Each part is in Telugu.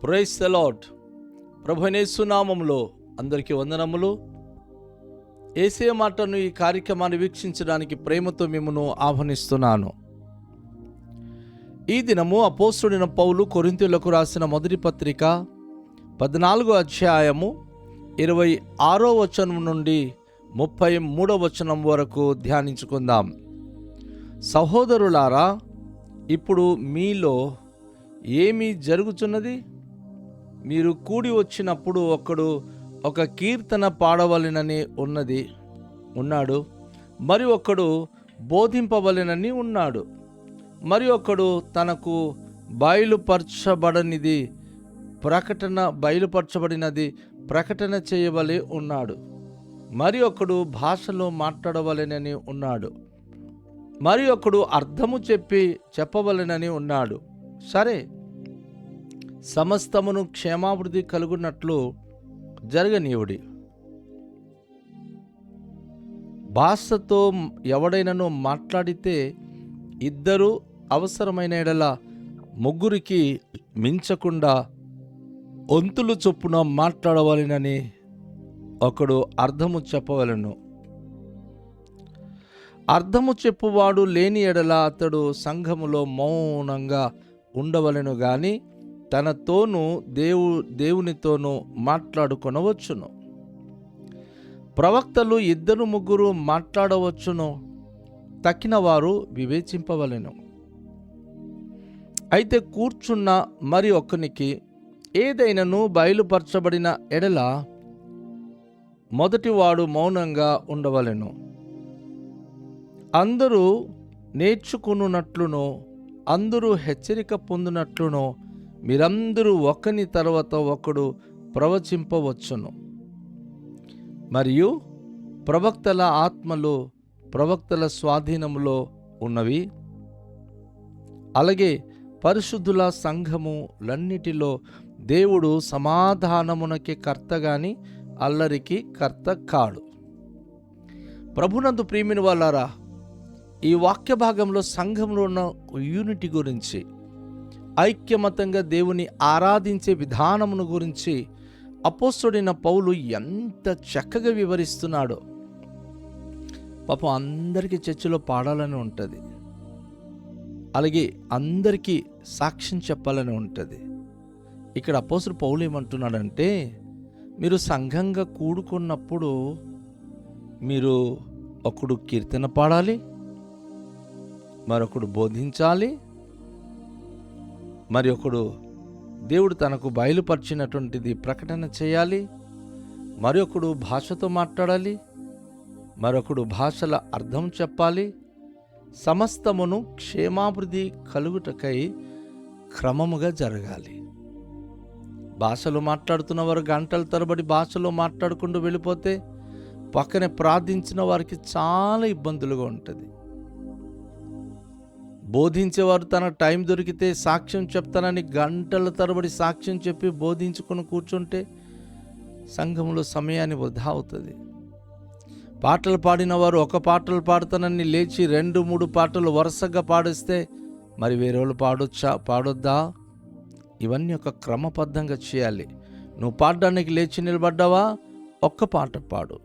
Praise the lord. ప్రభువైన యేసు నామములో అందరికీ వందనములు. యేసయ్య మాటను ఈ కార్యక్రమాన్ని వీక్షించడానికి ప్రేమతో మిమ్మను ఆహ్వానిస్తున్నాను. ఈ దినము అపోస్తలుడైన పౌలు కొరింథీయులకు రాసిన మొదటి పత్రిక 14వ అధ్యాయము 26వ వచనం నుండి 33వ వచనం వరకు ధ్యానించుకుందాం. సహోదరులారా, ఇప్పుడు మీలో ఏమి జరుగుతున్నది? మీరు కూడి వచ్చినప్పుడు ఒకడు ఒక కీర్తన పాడవలెనని ఉన్నాడు, మరి ఒకడు బోధింపవలెనని ఉన్నాడు, మరి ఒకడు తనకు బయలుపరచబడినది ప్రకటన చేయవలె ఉన్నాడు, మరి ఒకడు భాషలో మాట్లాడవలెనని ఉన్నాడు, మరి ఒకడు అర్థము చెప్పవలెనని ఉన్నాడు. సరే, సమస్తమును క్షేమాభివృద్ధి కలుగునట్లు జరగనీయుడి. భాషతో ఎవడైనను మాట్లాడితే ఇద్దరు అవసరమైన ఎడల ముగ్గురికి మించకుండా వంతులు చొప్పున మాట్లాడవలెనని ఒకడు అర్థము చెప్పవలెను. అర్థము చెప్పువాడు లేని ఎడల అతడు సంఘములో మౌనంగా ఉండవలెను గాని తనతోనూ దేవునితోనూ మాట్లాడుకొనవచ్చును. ప్రవక్తలు ఇద్దరు ముగ్గురు మాట్లాడవచ్చును, తక్కిన వారు వివేచింపవలెను. అయితే కూర్చున్న మరి ఒక్కనికి ఏదైనను బయలుపరచబడిన ఎడల మొదటివాడు మౌనంగా ఉండవలెను. అందరూ నేర్చుకున్నట్లునో అందరూ హెచ్చరిక పొందినట్లునో మీరందరూ ఒకని తర్వాత ఒకడు ప్రవచింపవచ్చును. మరియు ప్రవక్తల ఆత్మలు ప్రవక్తల స్వాధీనములో ఉన్నవి. అలాగే పరిశుద్ధుల సంఘములన్నిటిలో దేవుడు సమాధానమునకి కర్త గాని అల్లరికి కర్త కాడు. ప్రభునందు ప్రియమైన వాళ్ళారా, ఈ వాక్య భాగంలో సంఘంలో ఉన్న యూనిటీ గురించి, ఐక్యమతంగా దేవుని ఆరాధించే విధానమును గురించి అపోస్తలుడైన పౌలు ఎంత చక్కగా వివరిస్తున్నాడో. పాపం అందరికీ చర్చిలో పాడాలని ఉంటుంది, అలాగే అందరికీ సాక్ష్యం చెప్పాలని ఉంటుంది. ఇక్కడ అపోస్తలుడు పౌలు ఏమంటున్నాడంటే, మీరు సంఘంగా కూడుకున్నప్పుడు మీరు ఒకడు కీర్తన పాడాలి, మరొకడు బోధించాలి, మరి ఒకడు దేవుడు తనకు బయలుపరిచినటువంటిది ప్రకటన చేయాలి, మరొకడు భాషతో మాట్లాడాలి, మరొకడు భాషల అర్థం చెప్పాలి. సమస్తమును క్షేమాభివృద్ధి కలుగుటకై క్రమముగా జరగాలి. భాషలో మాట్లాడుతున్న వారు గంటల తరబడి భాషలో మాట్లాడుకుంటూ వెళ్ళిపోతే పక్కనే ప్రార్థించిన వారికి చాలా ఇబ్బందులుగా ఉంటుంది. బోధించేవారు తన టైం దొరికితే సాక్ష్యం చెప్తానని గంటల తరబడి సాక్ష్యం చెప్పి బోధించుకొని కూర్చుంటే సంఘంలో సమయాన్ని వృధా అవుతుంది. పాటలు పాడిన వారు ఒక పాటలు పాడుతానని లేచి 2-3 పాటలు వరుసగా పాడిస్తే మరి వేరే వాళ్ళు పాడొద్దా? ఇవన్నీ ఒక క్రమబద్ధంగా చేయాలి. నువ్వు పాడడానికి లేచి నిలబడ్డావా, ఒక్క పాట పాడు.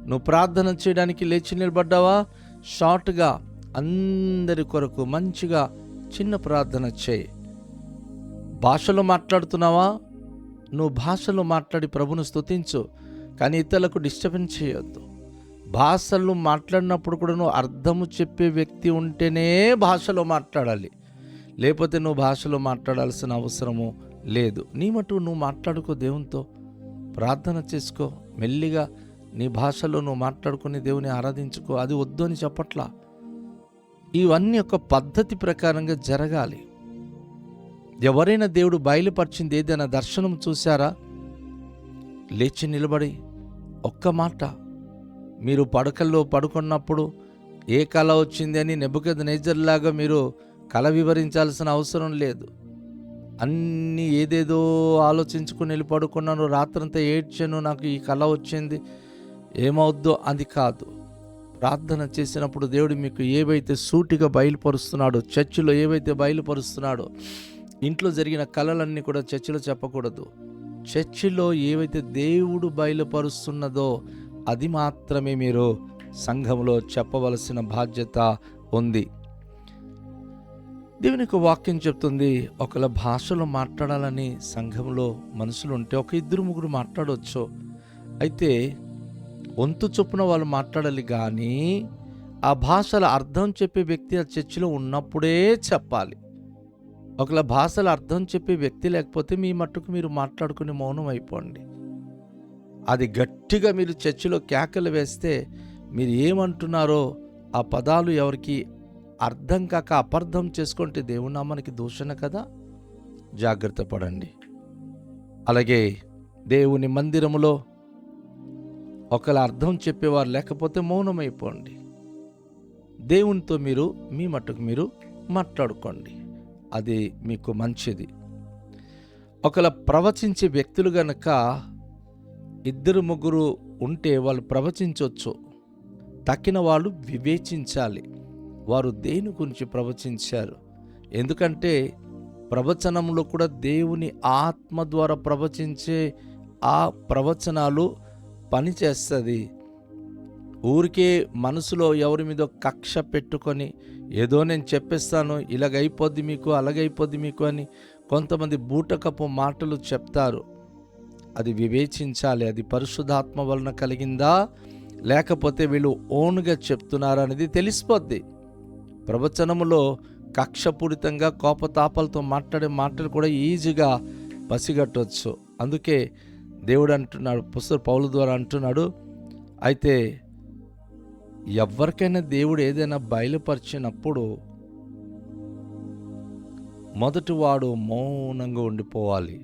నువ్వు ప్రార్థన చేయడానికి లేచి నిలబడ్డావా, షార్ట్గా అందరి కొరకు మంచిగా చిన్న ప్రార్థన చేయి. భాషలో మాట్లాడుతున్నావా, నువ్వు భాషలో మాట్లాడి ప్రభును స్తుతించు, కానీ ఇతరులకు డిస్టర్బెన్స్ చేయొద్దు. భాషలు మాట్లాడినప్పుడు కూడా నువ్వు అర్థము చెప్పే వ్యక్తి ఉంటేనే భాషలో మాట్లాడాలి, లేకపోతే నువ్వు భాషలో మాట్లాడాల్సిన అవసరము లేదు. నీ మటుకు నువ్వు మాట్లాడుకో, దేవునితో ప్రార్థన చేసుకో, మెల్లిగా నీ భాషలో నువ్వు మాట్లాడుకుని దేవుని ఆరాధించుకో. అది వద్దు అని చెప్పట్లా. ఇవన్నీ ఒక పద్ధతి ప్రకారంగా జరగాలి. ఎవరైనా దేవుడు బయలుపరిచింది ఏదైనా దర్శనం చూశారా, లేచి నిలబడి ఒక్క మాట, మీరు పడకల్లో పడుకున్నప్పుడు ఏ కళ వచ్చింది అని నెబుకద్నెజరులాగా మీరు కళ వివరించాల్సిన అవసరం లేదు. అన్నీ ఏదేదో ఆలోచించుకుని వెళ్ళి పడుకున్నాను, రాత్రంతా ఏడ్చాను, నాకు ఈ కళ వచ్చింది, ఏమవుద్దో అది కాదు. ప్రార్థన చేసినప్పుడు దేవుడు మీకు ఏవైతే సూటిగా బయలుపరుస్తున్నాడో, చర్చిలో ఏవైతే బయలుపరుస్తున్నాడో, ఇంట్లో జరిగిన కలలన్నీ కూడా చర్చిలో చెప్పకూడదు. చర్చిలో ఏవైతే దేవుడు బయలుపరుస్తున్నదో అది మాత్రమే మీరు సంఘంలో చెప్పవలసిన బాధ్యత ఉంది. దేవుని యొక్క వాక్యం చెప్తుంది, ఒకళ్ళ భాషలో మాట్లాడాలని సంఘంలో మనుషులు ఉంటే ఒక 2-3 మాట్లాడవచ్చు. అయితే వంతు చొప్పున వాళ్ళు మాట్లాడాలి, కానీ ఆ భాషల అర్థం చెప్పే వ్యక్తి ఆ చర్చిలో ఉన్నప్పుడే చెప్పాలి. ఒకళ్ళ భాషల అర్థం చెప్పే వ్యక్తి లేకపోతే మీ మట్టుకు మీరు మాట్లాడుకుని మౌనం అయిపోండి. అది గట్టిగా మీరు చర్చిలో కేకలు వేస్తే మీరు ఏమంటున్నారో ఆ పదాలు ఎవరికి అర్థం కాక అపార్థం చేసుకుంటే దేవుని నామానికి దూషణ కదా. జాగ్రత్త పడండి. అలాగే దేవుని మందిరములో ఒకళ్ళ అర్థం చెప్పేవారు లేకపోతే మౌనమైపోండి. దేవునితో మీరు మీ మట్టుకు మీరు మాట్లాడుకోండి, అది మీకు మంచిది. ఒకళ్ళ ప్రవచించే వ్యక్తులు గనక 2-3 ఉంటే వాళ్ళు ప్రవచించవచ్చు. తక్కిన వాళ్ళు వివేచించాలి వారు దేని గురించి ప్రవచించారు. ఎందుకంటే ప్రవచనంలో కూడా దేవుని ఆత్మ ద్వారా ప్రవచించే ఆ ప్రవచనాలు పనిచేస్తుంది. ఊరికే మనసులో ఎవరి మీద కక్ష పెట్టుకొని ఏదో నేను చెప్పేస్తాను, ఇలాగైపోద్ది మీకు, అలాగైపోద్ది మీకు అని కొంతమంది బూటకపు మాటలు చెప్తారు. అది వివేచించాలి, అది పరిశుద్ధాత్మ వలన కలిగిందా లేకపోతే వీళ్ళు ఓన్గా చెప్తున్నారా అనేది తెలిసిపోద్ది. ప్రవచనములో కక్షపూరితంగా కోపతాపాలతో మాట్లాడే మాటలు కూడా ఈజీగా పసిగట్టవచ్చు. అందుకే దేవుడు అంటున్నాడు, పుస్తక పౌలు ద్వారా అంటున్నాడు, అయితే ఎవరికైనా దేవుడు ఏదైనా బయలుపరిచినప్పుడు మొదటివాడు మౌనంగా ఉండిపోవాలి.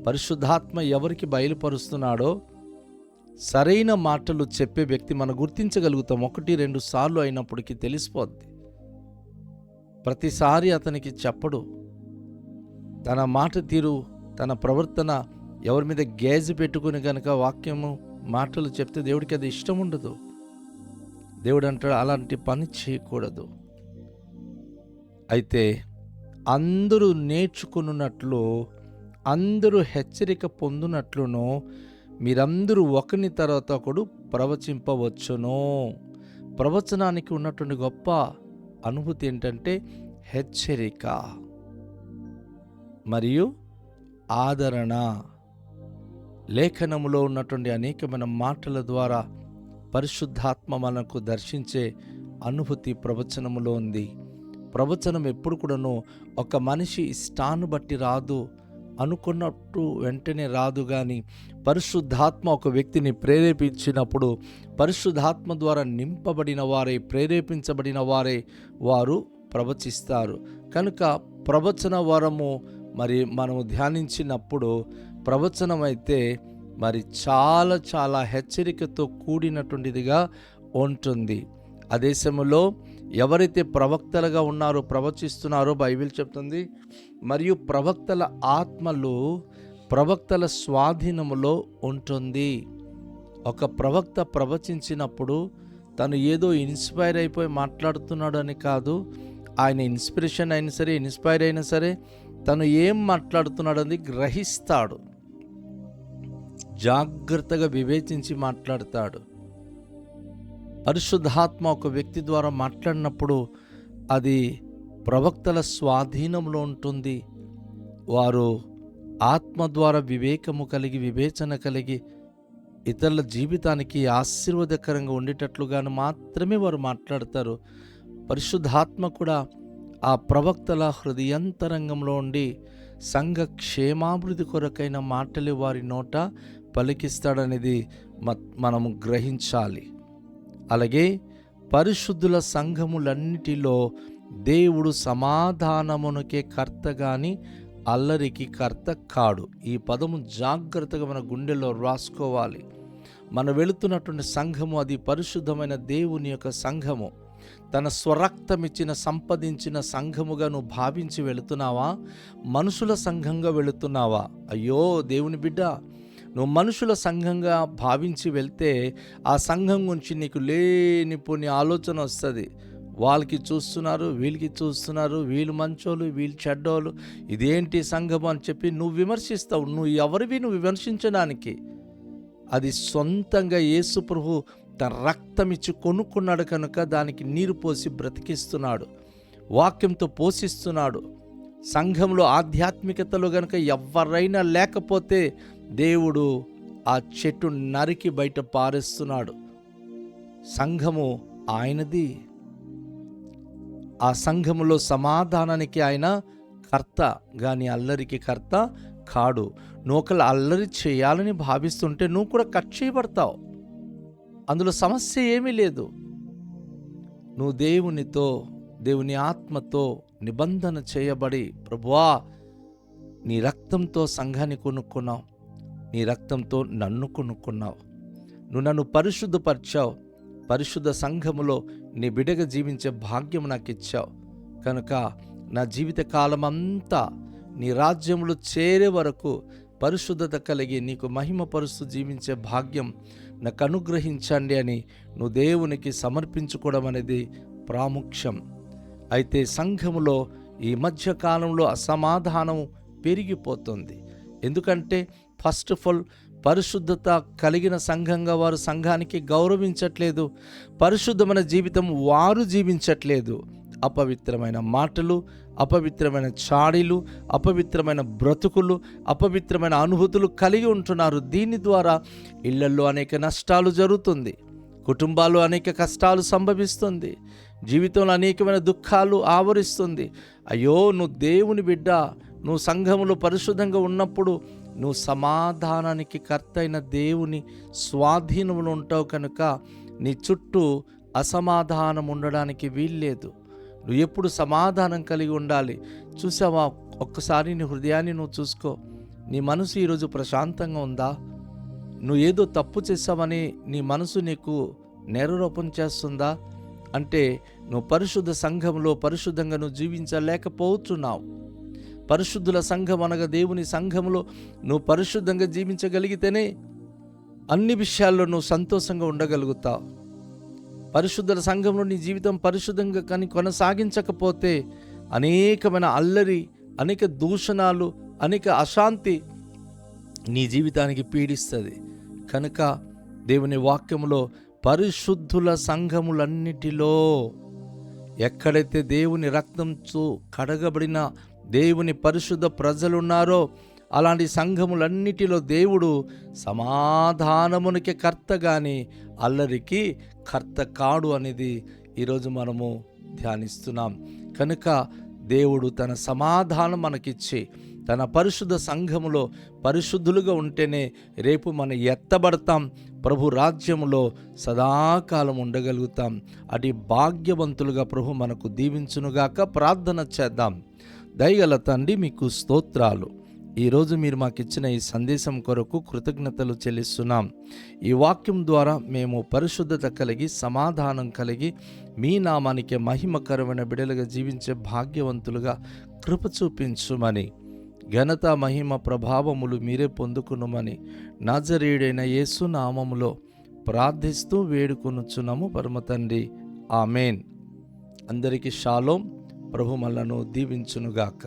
పరిశుద్ధాత్మ ఎవరికి బయలుపరుస్తున్నాడో సరైన మాటలు చెప్పే వ్యక్తి మనం గుర్తించగలుగుతాం. 1-2 సార్లు అయినప్పటికీ తెలిసిపోద్ది. ప్రతిసారి అతనికి చెప్పడు. తన మాట తీరు, తన ప్రవర్తన ఎవరి మీద గేజ్ పెట్టుకుని కనుక వాక్యము మాటలు చెప్తే దేవుడికి అది ఇష్టం ఉండదు. దేవుడు అంటాడు అలాంటి పని చేయకూడదు. అయితే అందరూ నేర్చుకున్నట్లు, అందరూ హెచ్చరిక పొందునట్లును మీరందరూ ఒకని తర్వాత ఒకడు ప్రవచింపవచ్చును. ప్రవచనానికి ఉన్నటువంటి గొప్ప అనుభూతి ఏంటంటే హెచ్చరిక మరియు ఆదరణ. లేఖనములో ఉన్నటువంటి అనేకమైన మాటల ద్వారా పరిశుద్ధాత్మ మనకు దర్శించే అనుభూతి ప్రవచనములో ఉంది. ప్రవచనం ఎప్పుడు కూడాను ఒక మనిషి ఇష్టాన్ని బట్టి రాదు, అనుకున్నట్టు వెంటనే రాదు. కానీ పరిశుద్ధాత్మ ఒక వ్యక్తిని ప్రేరేపించినప్పుడు పరిశుద్ధాత్మ ద్వారా నింపబడిన వారే, ప్రేరేపించబడిన వారే వారు ప్రవచిస్తారు. కనుక ప్రవచన వరము మరి మనము ధ్యానించినప్పుడు ప్రవచనం అయితే మరి చాలా చాలా హెచ్చరికతో కూడినటువంటిదిగా ఉంటుంది. అదే సమయంలో ఎవరైతే ప్రవక్తలుగా ఉన్నారో, ప్రవచిస్తున్నారో బైబిల్ చెప్తుంది, మరియు ప్రవక్తల ఆత్మలు ప్రవక్తల స్వాధీనములో ఉంటుంది. ఒక ప్రవక్త ప్రవచించినప్పుడు తను ఏదో ఇన్స్పైర్ అయిపోయి మాట్లాడుతున్నాడు అని కాదు. ఆయన ఇన్స్పిరేషన్ అయినా సరే, ఇన్స్పైర్ అయినా సరే, తను ఏం మాట్లాడుతున్నాడు అని గ్రహిస్తాడు, జాగ్రత్తగా వివేచించి మాట్లాడతాడు. పరిశుద్ధాత్మ ఒక వ్యక్తి ద్వారా మాట్లాడినప్పుడు అది ప్రవక్తల స్వాధీనంలో ఉంటుంది. వారు ఆత్మ ద్వారా వివేకము కలిగి, వివేచన కలిగి, ఇతరుల జీవితానికి ఆశీర్వాదకరంగా ఉండేటట్లుగాను మాత్రమే వారు మాట్లాడతారు. పరిశుద్ధాత్మ కూడా ఆ ప్రవక్తల హృదయంతరంగంలో ఉండి సంఘ క్షేమాభివృద్ధి కొరకైన మాటలు వారి నోట పలికిస్తాడనేది మనము గ్రహించాలి. అలాగే పరిశుద్ధుల సంఘములన్నిటిలో దేవుడు సమాధానమునకే కర్త గాని అల్లరికి కర్త కాడు. ఈ పదము జాగ్రత్తగా మన గుండెల్లో రాసుకోవాలి. మనం వెళుతున్నటువంటి సంఘము అది పరిశుద్ధమైన దేవుని యొక్క సంఘము. తన స్వరక్తమిచ్చిన సంపాదించిన సంఘముగా నువ్వు భావించి వెళుతున్నావా? మనుషుల సంఘంగా వెళుతున్నావా? అయ్యో దేవుని బిడ్డ, నువ్వు మనుషుల సంఘంగా భావించి వెళ్తే ఆ సంఘం గురించి నీకు లేనిపోని ఆలోచన వస్తుంది. వాళ్ళకి చూస్తున్నారు, వీళ్ళకి చూస్తున్నారు, వీళ్ళు మంచోళ్ళు, వీళ్ళు చెడ్డోళ్ళు, ఇదేంటి సంఘం అని చెప్పి నువ్వు విమర్శిస్తావు. నువ్వు ఎవరివి నువ్వు విమర్శించడానికి? అది సొంతంగా యేసు ప్రభు తన రక్తం ఇచ్చి కొనుక్కున్నాడు కనుక దానికి నీరు పోసి బ్రతికిస్తున్నాడు, వాక్యంతో పోషిస్తున్నాడు. సంఘంలో ఆధ్యాత్మికతలో గనుక ఎవరైనా లేకపోతే దేవుడు ఆ చెట్టు నరికి బయట పారేస్తున్నాడు. సంఘము ఆయనది. ఆ సంఘములో సమాధానానికి ఆయన కర్త, కానీ అల్లరికి కర్త కాడు. నువ్వు ఒకళ్ళు అల్లరి చేయాలని భావిస్తుంటే నువ్వు కూడా కట్ చేయబడతావు. అందులో సమస్య ఏమీ లేదు. నువ్వు దేవునితో, దేవుని ఆత్మతో నిబంధన చేయబడి, ప్రభువా నీ రక్తంతో సంఘాన్ని కొనుక్కున్నావు, నీ రక్తంతో నన్ను కొనుక్కున్నావు, నువ్వు నన్ను పరిశుద్ధపరిచావు, పరిశుద్ధ సంఘములో నీ బిడగ జీవించే భాగ్యం నాకు ఇచ్చావు కనుక నా జీవిత కాలమంతా నీ రాజ్యంలో చేరే వరకు పరిశుద్ధత కలిగి నీకు మహిమపరుస్తూ జీవించే భాగ్యం నాకు అనుగ్రహించండి అని నువ్వు దేవునికి సమర్పించుకోవడం అనేది ప్రాముఖ్యం. అయితే సంఘములో ఈ మధ్య కాలంలో అసమాధానం పెరిగిపోతుంది. ఎందుకంటే ఫస్ట్ ఆఫ్ ఆల్ పరిశుద్ధత కలిగిన సంఘంగా వారు సంఘానికి గౌరవించట్లేదు, పరిశుద్ధమైన జీవితం వారు జీవించట్లేదు. అపవిత్రమైన మాటలు, అపవిత్రమైన చాడీలు, అపవిత్రమైన బ్రతుకులు, అపవిత్రమైన అనుభూతులు కలిగి ఉంటున్నారు. దీని ద్వారా ఇళ్లల్లో అనేక నష్టాలు జరుగుతుంది, కుటుంబాల్లో అనేక కష్టాలు సంభవిస్తుంది, జీవితంలో అనేకమైన దుఃఖాలు ఆవరిస్తుంది. అయ్యో నువ్వు దేవుని బిడ్డ, నువ్వు సంఘములో పరిశుద్ధంగా ఉన్నప్పుడు నువ్వు సమాధానానికి కర్త అయిన దేవుని స్వాధీనంలో ఉంటావు కనుక నీ చుట్టూ అసమాధానం ఉండడానికి వీల్లేదు. నువ్వు ఎప్పుడు సమాధానం కలిగి ఉండాలి. చూసావా, ఒక్కసారి నీ హృదయాన్ని నువ్వు చూసుకో. నీ మనసు ఈరోజు ప్రశాంతంగా ఉందా? నువ్వు ఏదో తప్పు చేసావని నీ మనసు నీకు నేరారోపణ చేస్తుందా? అంటే నువ్వు పరిశుద్ధ సంఘంలో పరిశుద్ధంగా నువ్వు జీవించలేకపోతున్నావు. పరిశుద్ధుల సంఘం అనగా దేవుని సంఘంలో నువ్వు పరిశుద్ధంగా జీవించగలిగితేనే అన్ని విషయాల్లో నువ్వు సంతోషంగా ఉండగలుగుతావు. పరిశుద్ధుల సంఘంలో నీ జీవితం పరిశుద్ధంగా కానీ కొనసాగించకపోతే అనేకమైన అల్లరి, అనేక దూషణాలు, అనేక అశాంతి నీ జీవితానికి పీడిస్తుంది. కనుక దేవుని వాక్యములో పరిశుద్ధుల సంఘములన్నిటిలో ఎక్కడైతే దేవుని రక్తంతో కడగబడిన దేవుని పరిశుద్ధ ప్రజలున్నారో అలాంటి సంఘములన్నిటిలో దేవుడు సమాధానమునికి కర్త గాని అల్లరికి కర్త కాడు అనేది ఈరోజు మనము ధ్యానిస్తున్నాం. కనుక దేవుడు తన సమాధానం మనకిచ్చి తన పరిశుద్ధ సంఘములో పరిశుద్ధులుగా ఉంటేనే రేపు మనం ఎత్తబడతాం, ప్రభు రాజ్యములో సదాకాలం ఉండగలుగుతాం. అటు భాగ్యవంతులుగా ప్రభు మనకు దీవించునుగాక. ప్రార్థన చేద్దాం. దయగల తండ్రి, మీకు స్తోత్రాలు. ఈరోజు మీరు మాకు ఇచ్చిన ఈ సందేశం కొరకు కృతజ్ఞతలు చెల్లిస్తున్నాం. ఈ వాక్యం ద్వారా మేము పరిశుద్ధత కలిగి సమాధానం కలిగి మీ నామానికి మహిమకరమైన బిడలుగా జీవించే భాగ్యవంతులుగా కృప చూపించుమని, ఘనత మహిమ ప్రభావములు మీరే పొందుకునుమని నాజరేయుడైన యేసు నామములో ప్రార్థిస్తూ వేడుకొనుచున్నాము పరమ తండ్రి. ఆమెన్. అందరికీ షాలోం. ప్రభు మనలను దీవించునుగాక.